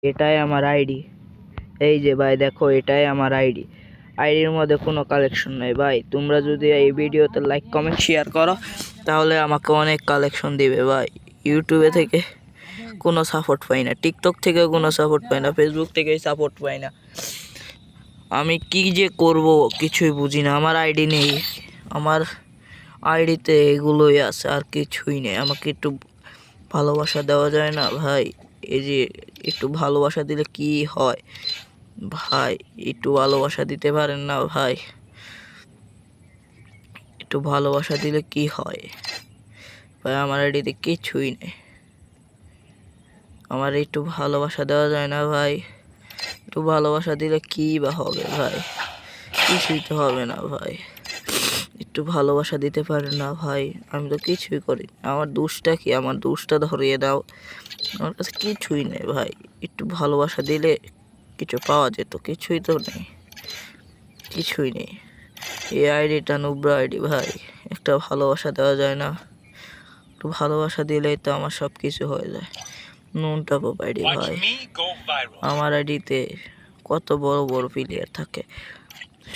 এটাই আমার আইডি। এই যে ভাই দেখো, এটাই আমার আইডি। আইডির মধ্যে কোনো কালেকশন নাই ভাই। তোমরা যদি এই ভিডিওতে লাইক কমেন্ট শেয়ার করো তাহলে আমাকে অনেক কালেকশন দিবে ভাই। ইউটিউবে থেকে কোনো সাপোর্ট পাই না, টিকটক থেকে কোনো সাপোর্ট পাই না, ফেসবুক থেকে সাপোর্ট পাই না। আমি কি যে করব কিছুই বুঝি না। আমার আইডি নেই, আমার আইডিতে এগুলোই আছে, আর কিছুই নেই। আমাকে একটু ভালোবাসা দেওয়া যায় না ভাই? এই যে একটু ভালোবাসা দিলে কি হয় ভাই? একটু ভালোবাসা দিতে পারেন না ভাই? একটু ভালোবাসা দিলে কি হয় ভাই? আমার আইডিতে কিছুই নেই। আমার একটু ভালোবাসা দেওয়া যায় না ভাই? একটু ভালোবাসা দিলে কি বা হবে ভাই? কিছুই তো হবে না ভাই। একটু ভালোবাসা দিতে পারেন না ভাই? আমি তো কিছুই করি না। আমার দোষটা কি? আমার দোষটা ধরিয়ে দাও। আমার কাছে কিছুই নেই ভাই। একটু ভালোবাসা দিলে কিছু পাওয়া যেত, কিছুই তো নেই, কিছুই নেই। এই আইডিটা নুব্রা আইডি ভাই। একটা ভালোবাসা দেওয়া যায় না? একটু ভালোবাসা দিলেই তো আমার সব কিছু হয়ে যায়। নুন টপ আপ আইডি ভাই। আমার আইডিতে কত বড় বড় প্লেয়ার থাকে,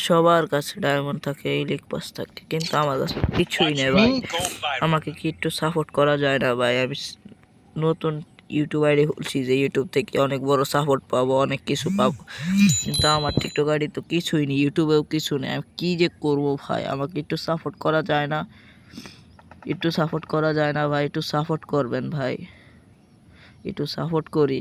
সবার কাছে ডায়মন্ড থাকে, ইলিক পাস থাকে, কিন্তু আমার কাছে কিছুই নেই ভাই। আমাকে কি একটু সাপোর্ট করা যায় না ভাই? আমি নতুন ইউটিউব আইডি খুলছি যে ইউটিউব থেকে অনেক বড় সাপোর্ট পাবো, অনেক কিছু পাবো, কিন্তু আমার টিকটক আইডি তো কিছুই নেই, ইউটিউবেও কিছু নেই। আমি কি যে করব ভাই? আমাকে একটু সাপোর্ট করা যায় না? একটু সাপোর্ট করা যায় না ভাই? একটু সাপোর্ট করবেন ভাই, একটু সাপোর্ট করি।